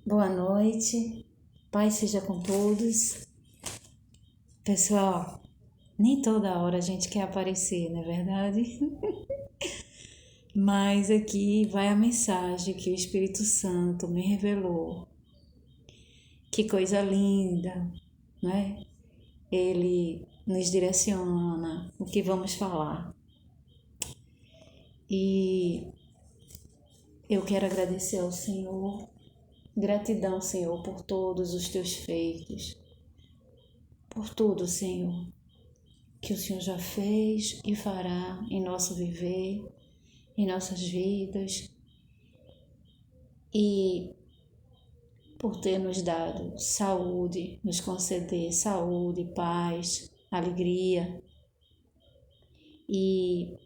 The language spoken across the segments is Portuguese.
Boa noite, paz seja com todos. Pessoal, nem toda hora a gente quer aparecer, não é verdade? Mas aqui vai a mensagem que o Espírito Santo me revelou. Que coisa linda, né? Ele nos direciona o que vamos falar. E eu quero agradecer ao Senhor, gratidão, Senhor, por todos os teus feitos, por tudo, Senhor, que o Senhor já fez e fará em nosso viver, em nossas vidas, e por ter nos dado saúde, nos conceder saúde, paz, alegria e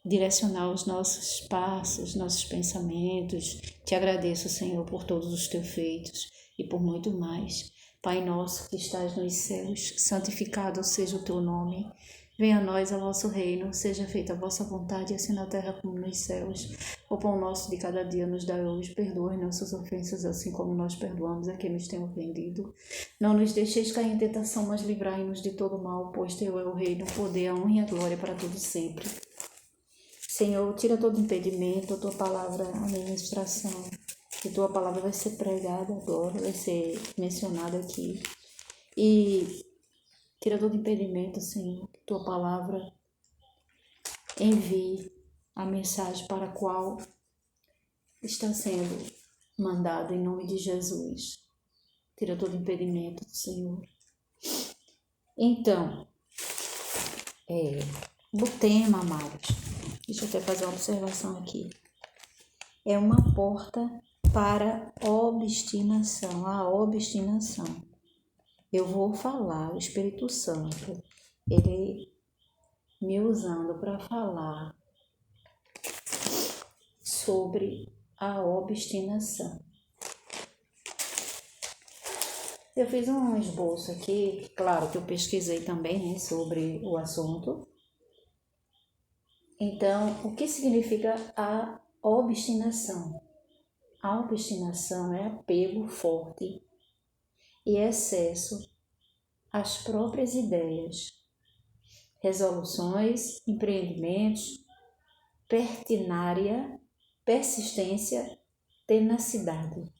direcionar os nossos passos, nossos pensamentos. Te agradeço, Senhor, por todos os teus feitos e por muito mais. Pai nosso que estás nos céus, santificado seja o teu nome. Venha a nós o vosso reino, seja feita a vossa vontade, assim na terra como nos céus. O pão nosso de cada dia nos dai hoje, perdoa nossas ofensas, assim como nós perdoamos a quem nos tem ofendido. Não nos deixeis cair em tentação, mas livrai-nos de todo mal, pois teu é o reino, o poder, a honra e a glória para todos sempre. Senhor, tira todo impedimento, a tua palavra, a ministração, que tua palavra vai ser pregada agora, vai ser mencionada aqui. E tira todo impedimento, Senhor, que tua palavra envie a mensagem para a qual está sendo mandada em nome de Jesus. Tira todo impedimento, Senhor. Então, o tema, amados, deixa eu até fazer uma observação aqui. É uma porta para obstinação, a obstinação. Eu vou falar, o Espírito Santo, ele me usando para falar sobre a obstinação. Eu fiz um esboço aqui, claro que eu pesquisei também, né, sobre o assunto. Então, o que significa a obstinação? A obstinação é apego forte e excesso às próprias ideias, resoluções, empreendimentos, pertinária, persistência, tenacidade.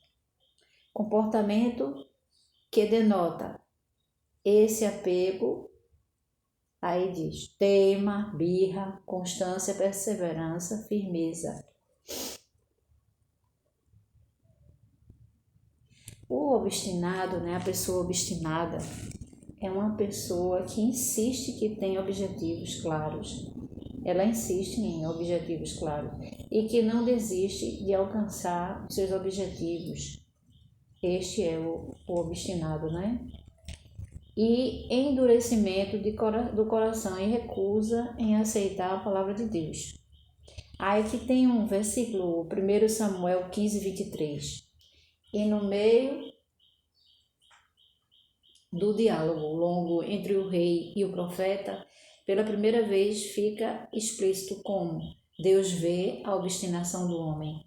Comportamento que denota esse apego, aí diz teima, birra, constância, perseverança, firmeza. O obstinado, né, a pessoa obstinada, é uma pessoa que insiste que tem objetivos claros. Ela insiste em objetivos claros e que não desiste de alcançar os seus objetivos. Este é o obstinado, né? E endurecimento do coração e recusa em aceitar a palavra de Deus. Aí que tem um versículo, 1 Samuel 15, 23. E no meio do diálogo longo entre o rei e o profeta, pela primeira vez fica explícito como Deus vê a obstinação do homem.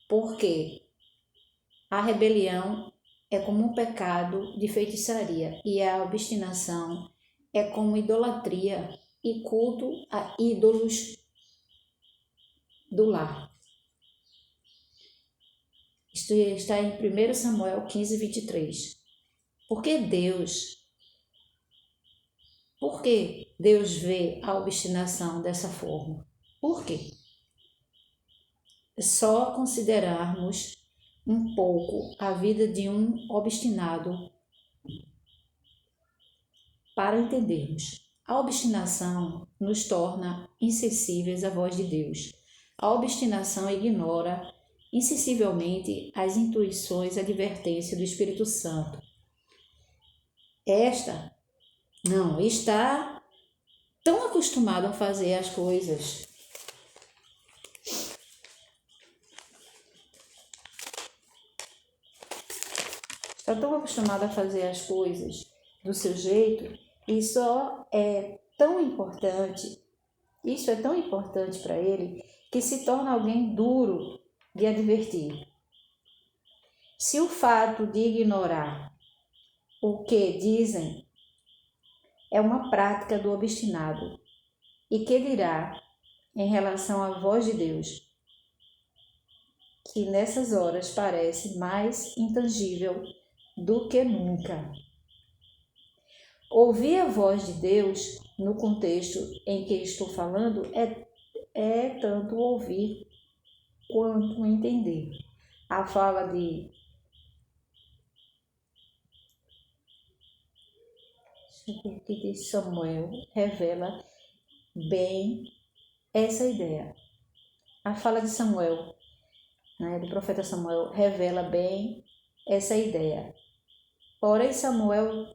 Porque a rebelião é como um pecado de feitiçaria e a obstinação é como idolatria e culto a ídolos do lar. Isto está em 1 Samuel 15, 23. Por que Deus vê a obstinação dessa forma? Por quê? É só considerarmos um pouco a vida de um obstinado para entendermos. A obstinação nos torna insensíveis à voz de Deus. A obstinação ignora insensivelmente as intuições e advertências do Espírito Santo. Esta não está tão acostumado a fazer as coisas. Está tão acostumado a fazer as coisas do seu jeito e só é tão importante, isso é tão importante para ele, que se torna alguém duro de advertir. Se o fato de ignorar o que dizem é uma prática do obstinado, e que dirá em relação à voz de Deus, que nessas horas parece mais intangível do que nunca. Ouvir a voz de Deus, no contexto em que estou falando, é tanto ouvir quanto entender. A fala de Samuel revela bem essa ideia. A fala de Samuel, do profeta Samuel, revela bem essa ideia. Porém, Samuel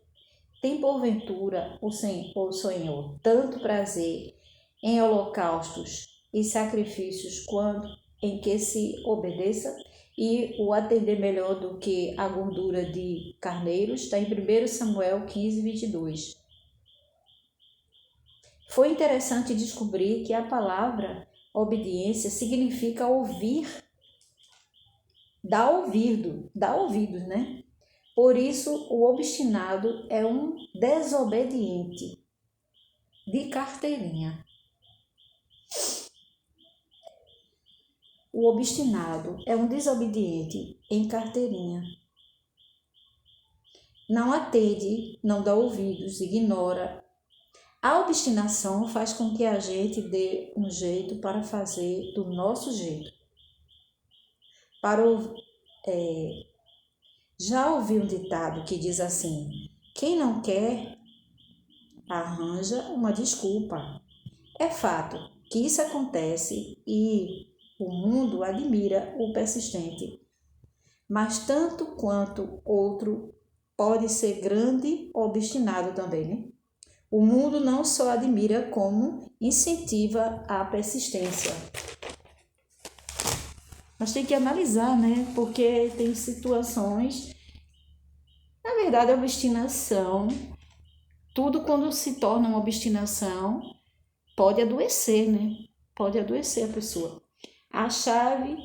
tem porventura o Senhor tanto prazer em holocaustos e sacrifícios quanto em que se obedeça e o atender melhor do que a gordura de carneiros, está em 1 Samuel 15, 22. Foi interessante descobrir que a palavra obediência significa ouvir, dar ouvidos, né? Por isso, o obstinado é um desobediente de carteirinha. O obstinado é um desobediente em carteirinha. Não atende, não dá ouvidos, ignora. A obstinação faz com que a gente dê um jeito para fazer do nosso jeito. Já ouvi um ditado que diz assim: quem não quer, arranja uma desculpa. É fato que isso acontece e o mundo admira o persistente, mas tanto quanto outro pode ser grande ou obstinado também, né? O mundo não só admira como incentiva a persistência. Mas tem que analisar, né? Porque tem situações, na verdade, a obstinação, tudo quando se torna uma obstinação, pode adoecer, né? Pode adoecer a pessoa. A chave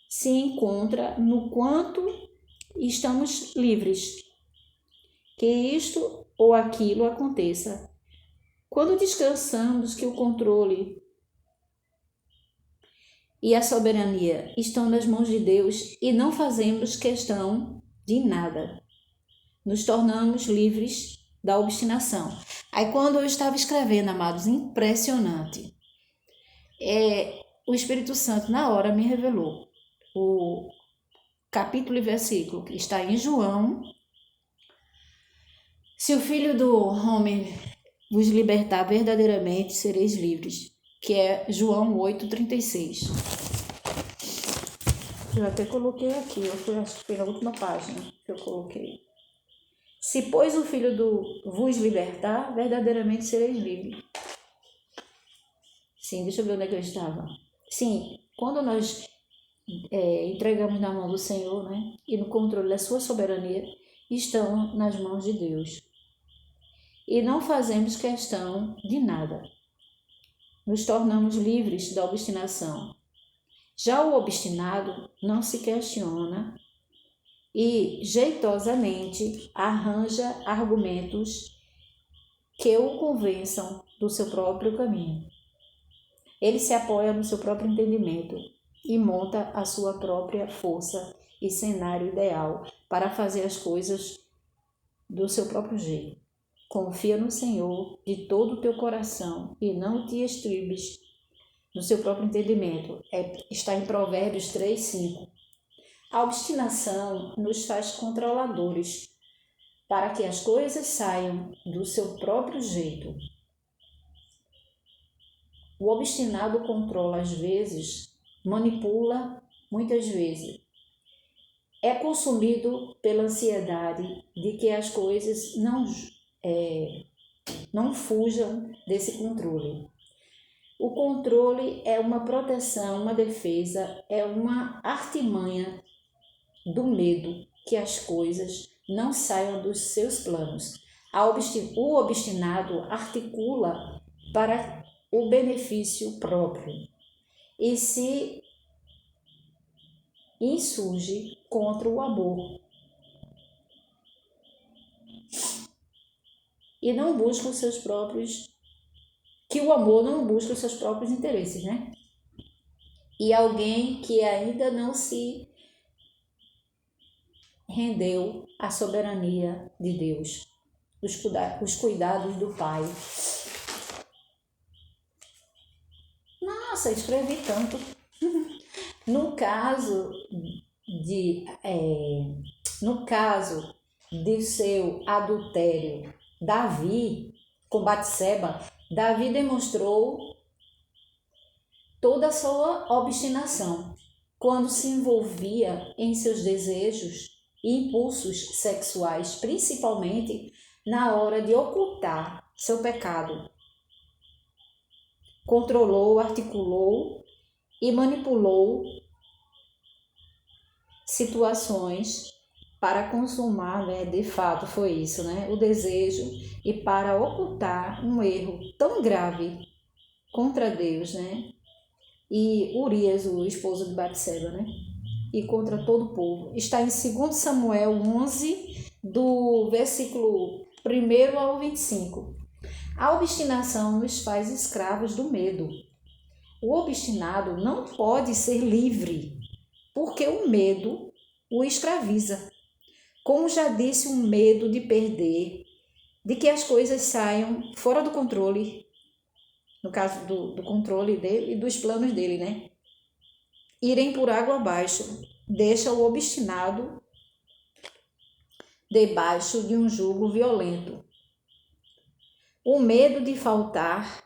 se encontra no quanto estamos livres que isto ou aquilo aconteça. Quando descansamos que o controle e a soberania estão nas mãos de Deus e não fazemos questão de nada, nos tornamos livres da obstinação. Aí quando eu estava escrevendo, amados, impressionante, o Espírito Santo na hora me revelou o capítulo e versículo que está em João: se o Filho do Homem vos libertar verdadeiramente, sereis livres, que é João 8,36. Eu até coloquei aqui, acho que foi na última página que eu coloquei. Se, pois, o Filho vos libertar, verdadeiramente sereis livres. Sim, deixa eu ver onde é que eu estava. Sim, quando nós entregamos na mão do Senhor, né, e no controle da sua soberania, estão nas mãos de Deus. E não fazemos questão de nada. Nos tornamos livres da obstinação. Já o obstinado não se questiona e jeitosamente arranja argumentos que o convençam do seu próprio caminho. Ele se apoia no seu próprio entendimento e monta a sua própria força e cenário ideal para fazer as coisas do seu próprio jeito. Confia no Senhor de todo o teu coração e não te estribes no seu próprio entendimento. Está em Provérbios 3:5. A obstinação nos faz controladores para que as coisas saiam do seu próprio jeito. O obstinado controla às vezes, manipula muitas vezes. É consumido pela ansiedade de que as coisas não fujam desse controle. O controle é uma proteção, uma defesa, é uma artimanha do medo que as coisas não saiam dos seus planos. O obstinado articula para o benefício próprio e se insurge contra o amor e não busca os seus próprios, que o amor não busca os seus próprios interesses, né? E alguém que ainda não se rendeu à soberania de Deus, os cuidados do Pai. Nossa, escrevi tanto. No caso de seu adultério, Davi com Batseba, Davi demonstrou toda a sua obstinação quando se envolvia em seus desejos e impulsos sexuais, principalmente na hora de ocultar seu pecado. Controlou, articulou e manipulou situações para consumar, né, de fato foi isso, né, o desejo, e para ocultar um erro tão grave contra Deus, né, e Urias, o esposo de Batseba, né, e contra todo o povo. Está em 2 Samuel 11, do versículo 1 ao 25. A obstinação nos faz escravos do medo. O obstinado não pode ser livre, porque o medo o escraviza. Como já disse, o medo de perder, de que as coisas saiam fora do controle, no caso do controle dele e dos planos dele, né? Irem por água abaixo, deixa o obstinado debaixo de um jugo violento. O medo de faltar,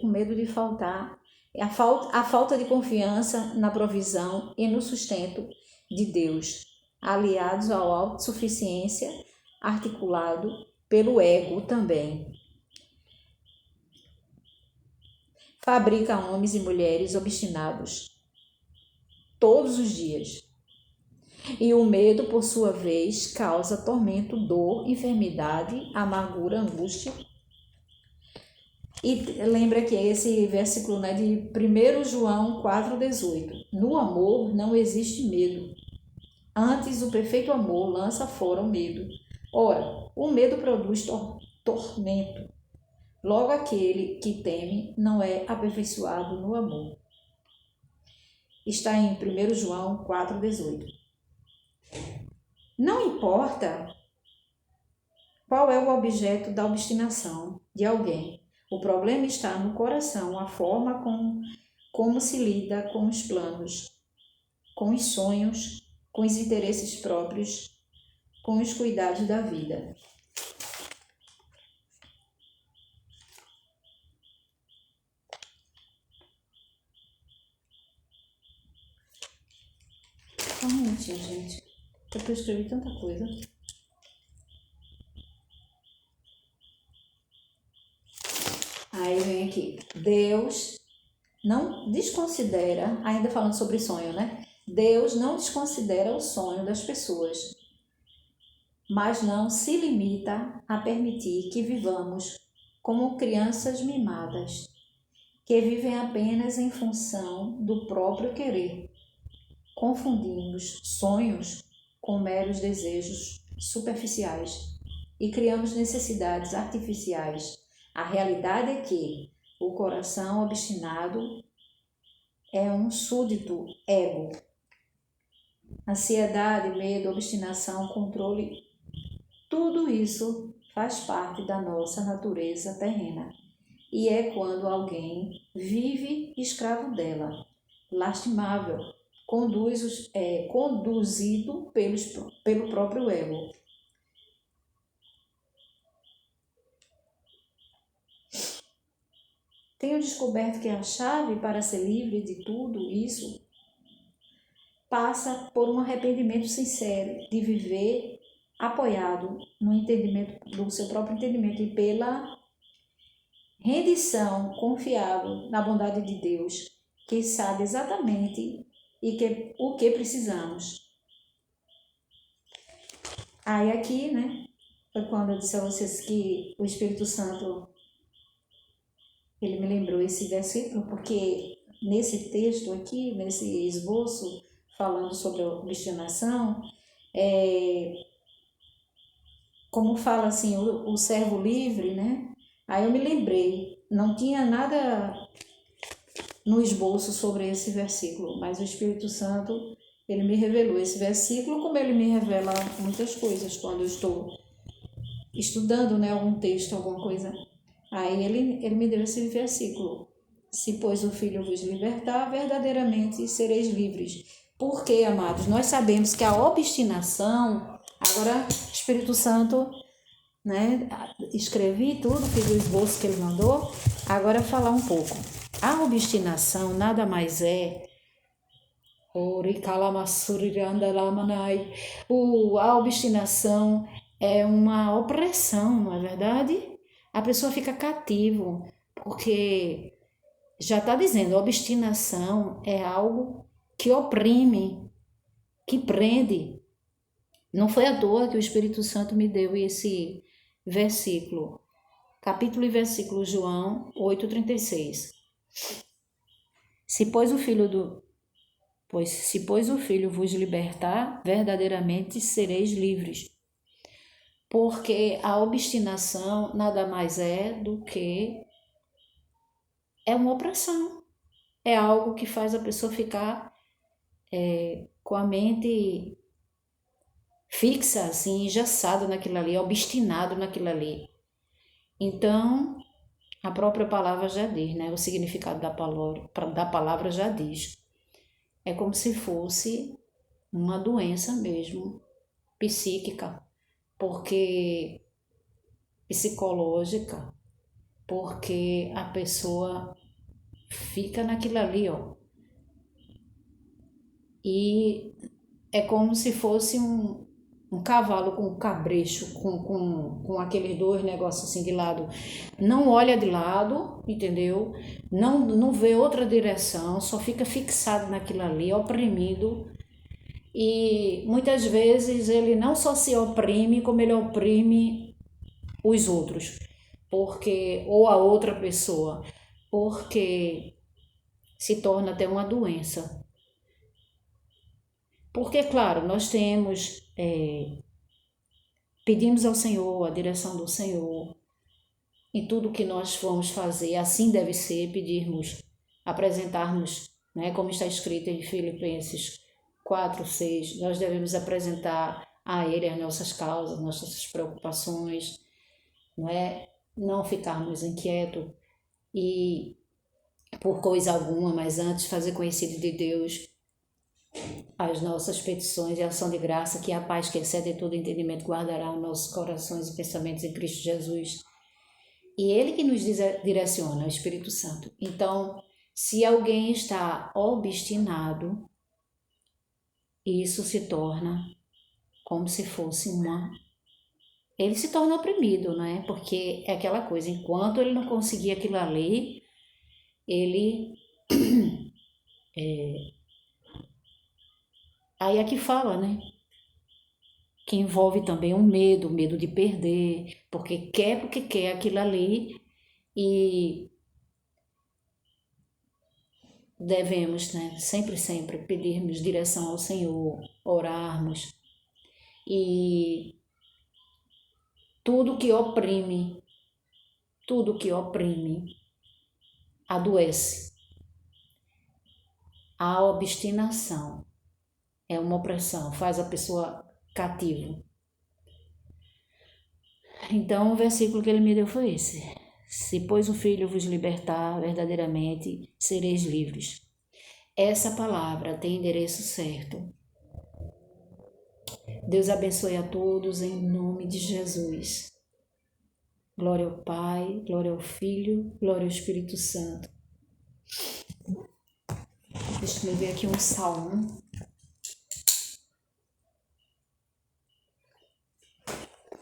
o medo de faltar, a falta de confiança na provisão e no sustento de Deus, aliados à autossuficiência, articulado pelo ego também. Fabrica homens e mulheres obstinados todos os dias. E o medo, por sua vez, causa tormento, dor, enfermidade, amargura, angústia. E lembra que esse versículo, né, de 1 João 4,18. No amor não existe medo. Antes, o perfeito amor lança fora o medo. Ora, o medo produz tormento. Logo, aquele que teme não é aperfeiçoado no amor. Está em 1 João 4,18. Não importa qual é o objeto da obstinação de alguém. O problema está no coração, a forma como se lida com os planos, com os sonhos, com os interesses próprios, com os cuidados da vida. Só um minutinho, gente. Eu escrevi tanta coisa. Aí vem aqui. Deus não desconsidera, ainda falando sobre sonho, né? Deus não desconsidera o sonho das pessoas, mas não se limita a permitir que vivamos como crianças mimadas, que vivem apenas em função do próprio querer. Confundimos sonhos com meros desejos superficiais e criamos necessidades artificiais. A realidade é que o coração obstinado é um súdito ego. Ansiedade, medo, obstinação, controle, tudo isso faz parte da nossa natureza terrena. E é quando alguém vive escravo dela, lastimável, conduzido pelo próprio ego. Tenho descoberto que a chave para ser livre de tudo isso passa por um arrependimento sincero de viver apoiado no entendimento do seu próprio entendimento e pela rendição confiável na bondade de Deus, que sabe exatamente o que precisamos. Aí aqui, né, foi quando eu disse a vocês que o Espírito Santo ele me lembrou esse versículo, porque nesse texto aqui, nesse esboço, falando sobre a obstinação, como fala assim, o servo livre, né? Aí eu me lembrei, não tinha nada no esboço sobre esse versículo, mas o Espírito Santo, ele me revelou esse versículo, como ele me revela muitas coisas quando eu estou estudando, né, algum texto, alguma coisa. Aí ele me deu esse versículo: se pois o Filho vos libertar, verdadeiramente sereis livres. Porque, amados, nós sabemos que a obstinação, agora o Espírito Santo, né, escrevi tudo, fiz o esboço que ele mandou, agora falar um pouco. A obstinação nada mais é a obstinação é uma opressão, não é verdade? A pessoa fica cativo, porque já está dizendo, obstinação é algo que oprime, que prende. Não foi à toa que o Espírito Santo me deu esse versículo, capítulo e versículo João 8,36. Se pois o Filho vos libertar, verdadeiramente sereis livres. Porque a obstinação nada mais é do que uma opressão. É algo que faz a pessoa ficar com a mente fixa, assim, engessado naquilo ali, obstinado naquilo ali. Então, a própria palavra já diz, né? O significado da palavra já diz. É como se fosse uma doença mesmo, psíquica, porque psicológica, porque a pessoa fica naquilo ali, ó. E é como se fosse um cavalo com um cabrecho, com aqueles dois negócios assim de lado. Não olha de lado, entendeu? Não vê outra direção, só fica fixado naquilo ali, oprimido. E muitas vezes ele não só se oprime, como ele oprime os outros, ou a outra pessoa, porque se torna até uma doença. Porque, claro, nós pedimos ao Senhor, a direção do Senhor, em tudo que nós vamos fazer, assim deve ser, apresentarmos, né, como está escrito em Filipenses 4:6, nós devemos apresentar a Ele as nossas causas, nossas preocupações, não ficarmos inquietos e por coisa alguma, mas antes fazer conhecido de Deus as nossas petições e ação de graça, que a paz que excede todo entendimento guardará os nossos corações e pensamentos em Cristo Jesus. E Ele que nos direciona, o Espírito Santo. Então, se alguém está obstinado, isso se torna como se fosse ele se torna oprimido, né? Porque é aquela coisa, enquanto ele não conseguir aquilo ali, ele aí é que fala, né? Que envolve também o medo de perder, porque quer aquilo ali e devemos, né? Sempre pedirmos direção ao Senhor, orarmos e tudo que oprime adoece. A obstinação é uma opressão, faz a pessoa cativo. Então, o versículo que ele me deu foi esse: se pois o Filho vos libertar, verdadeiramente sereis livres. Essa palavra tem endereço certo. Deus abençoe a todos em nome de Jesus. Glória ao Pai, glória ao Filho, glória ao Espírito Santo. Deixa eu ver aqui um salmo.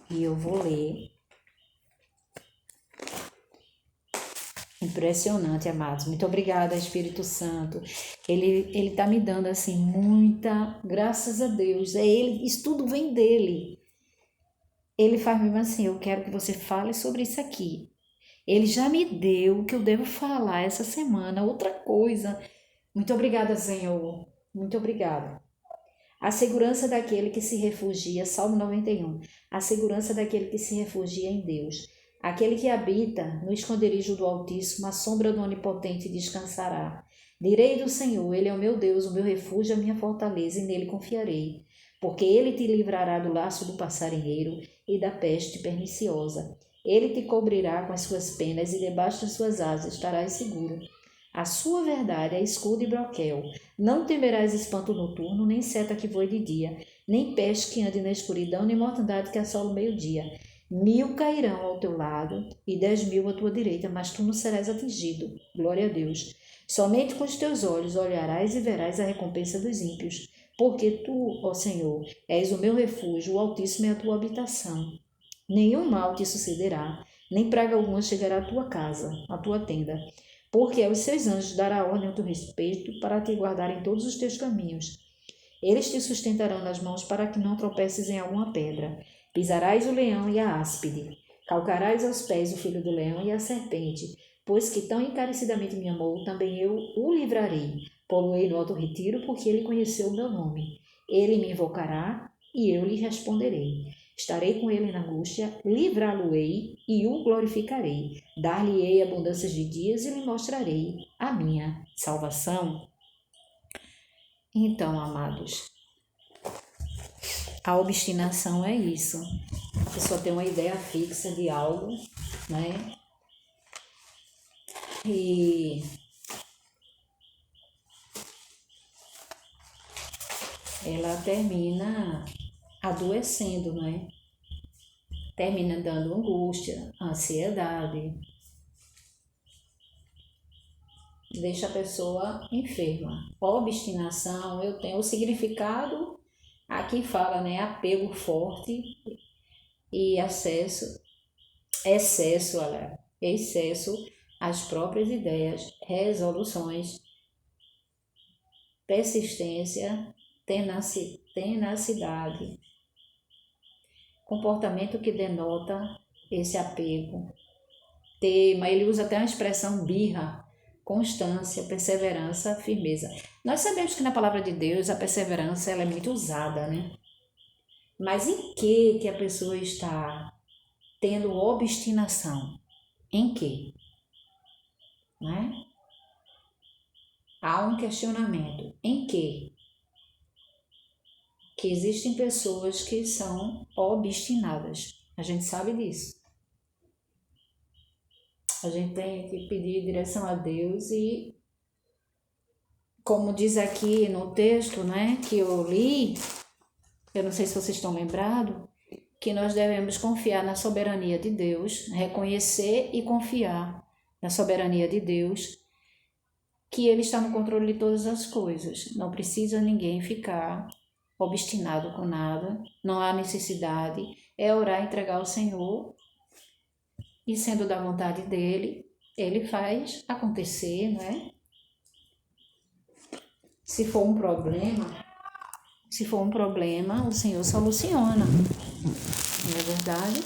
E eu vou ler. Impressionante, amados. Muito obrigada, Espírito Santo. Ele tá me dando assim muita, graças a Deus. Isso tudo vem dele. Ele faz mesmo assim, eu quero que você fale sobre isso aqui. Ele já me deu o que eu devo falar essa semana, outra coisa. Muito obrigada, Senhor. Muito obrigada. A segurança daquele que se refugia, Salmo 91. A segurança daquele que se refugia em Deus. Aquele que habita no esconderijo do Altíssimo, a sombra do Onipotente descansará. Direi do Senhor, Ele é o meu Deus, o meu refúgio, a minha fortaleza, e nele confiarei. Porque Ele te livrará do laço do passarinheiro e da peste perniciosa. Ele te cobrirá com as suas penas e debaixo das suas asas estarás seguro. A sua verdade é escudo e broquel. Não temerás espanto noturno, nem seta que voe de dia, nem peste que ande na escuridão, nem mortandade que assola o meio-dia. 1000 cairão ao teu lado e 10.000 à tua direita, mas tu não serás atingido. Glória a Deus. Somente com os teus olhos olharás e verás a recompensa dos ímpios, porque tu, ó Senhor, és o meu refúgio, o Altíssimo é a tua habitação. Nenhum mal te sucederá, nem praga alguma chegará à tua casa, à tua tenda, porque aos seus anjos dará ordem ao teu respeito para te guardar em todos os teus caminhos. Eles te sustentarão nas mãos para que não tropeces em alguma pedra. Pisarás o leão e a áspide. Calcarás aos pés o filho do leão e a serpente. Pois que tão encarecidamente me amou, também eu o livrarei. Poloei no alto retiro, porque ele conheceu o meu nome. Ele me invocará e eu lhe responderei. Estarei com ele na angústia, livrá-lo-ei e o glorificarei. Dar-lhe-ei abundâncias de dias e lhe mostrarei a minha salvação. Então, amados, a obstinação é isso. A pessoa tem uma ideia fixa de algo, né? E ela termina adoecendo, né? Termina dando angústia, ansiedade, deixa a pessoa enferma. Obstinação, eu tenho o significado, aqui fala, né? Apego forte e excesso às próprias ideias, resoluções, persistência, tenacidade, comportamento que denota esse apego. Tema, ele usa até uma expressão birra, constância, perseverança, firmeza. Nós sabemos que na palavra de Deus a perseverança ela é muito usada, né? Mas em que a pessoa está tendo obstinação? Em que? Né? Há um questionamento. Em que? Que existem pessoas que são obstinadas. A gente sabe disso. A gente tem que pedir direção a Deus e, como diz aqui no texto, né, que eu li, eu não sei se vocês estão lembrados, que nós devemos confiar na soberania de Deus, reconhecer e confiar na soberania de Deus, que Ele está no controle de todas as coisas. Não precisa ninguém ficar obstinado com nada, não há necessidade, é orar e entregar ao Senhor, e sendo da vontade dEle, Ele faz acontecer, não é? Se for um problema, o Senhor soluciona, não é verdade?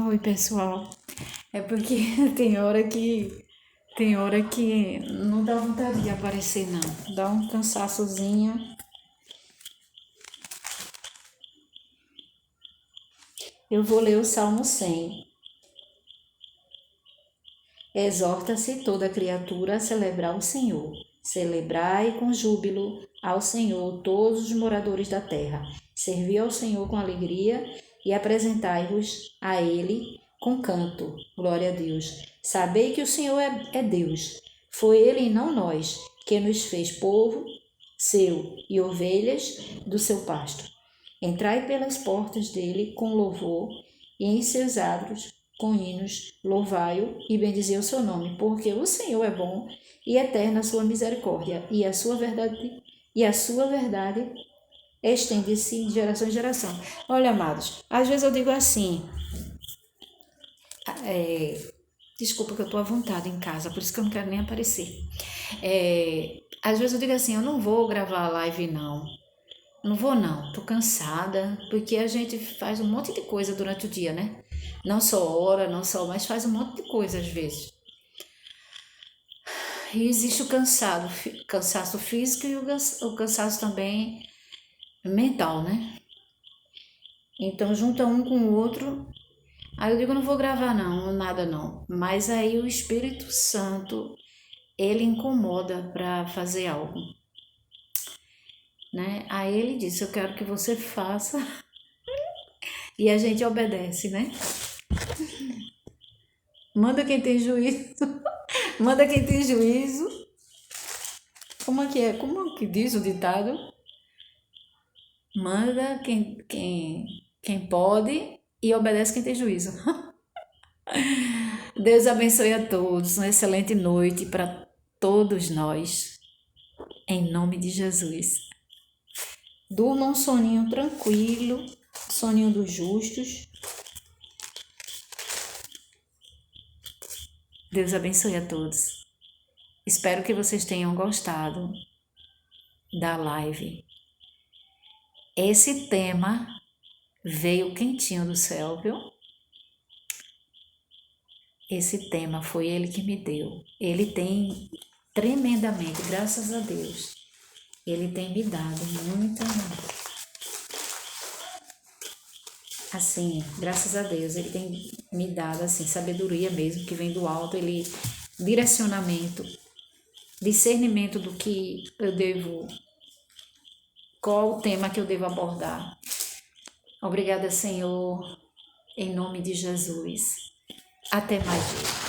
Oi, pessoal, é porque tem hora que não dá vontade de aparecer, não. Dá um cansaçozinho. Eu vou ler o Salmo 100. Exorta-se toda criatura a celebrar o Senhor. Celebrai com júbilo ao Senhor todos os moradores da terra. Servi ao Senhor com alegria e apresentai-vos a Ele com canto. Glória a Deus. Sabei que o Senhor é Deus. Foi Ele e não nós que nos fez povo seu e ovelhas do seu pasto. Entrai pelas portas dele com louvor e em seus átrios com hinos, louvai-o e bendizei o seu nome, porque o Senhor é bom e eterna a sua misericórdia, e a sua verdade estende-se de geração em geração. Olha, amados, às vezes eu digo assim, desculpa que eu estou à vontade em casa, por isso que eu não quero nem aparecer. Às vezes eu digo assim, eu não vou gravar a live não, Não vou não, tô cansada, porque a gente faz um monte de coisa durante o dia, né? Não só ora, não só, mas faz um monte de coisa às vezes. E existe o cansaço físico e o cansaço também mental, né? Então junta um com o outro. Aí eu digo, não vou gravar não, nada não. Mas aí o Espírito Santo, ele incomoda para fazer algo, né? Aí ele disse, eu quero que você faça e a gente obedece, né? Manda quem tem juízo, manda quem tem juízo. Como é que é? Como que diz o ditado? Manda quem pode e obedece quem tem juízo. Deus abençoe a todos, uma excelente noite para todos nós, em nome de Jesus. Durma um soninho tranquilo, soninho dos justos. Deus abençoe a todos. Espero que vocês tenham gostado da live. Esse tema veio quentinho do céu, viu? Esse tema foi ele que me deu. Ele tem tremendamente, graças a Deus, ele tem me dado muita, assim, graças a Deus, ele tem me dado, assim, sabedoria mesmo, que vem do alto, ele, direcionamento, discernimento do que eu devo, qual o tema que eu devo abordar. Obrigada, Senhor, em nome de Jesus. Até mais.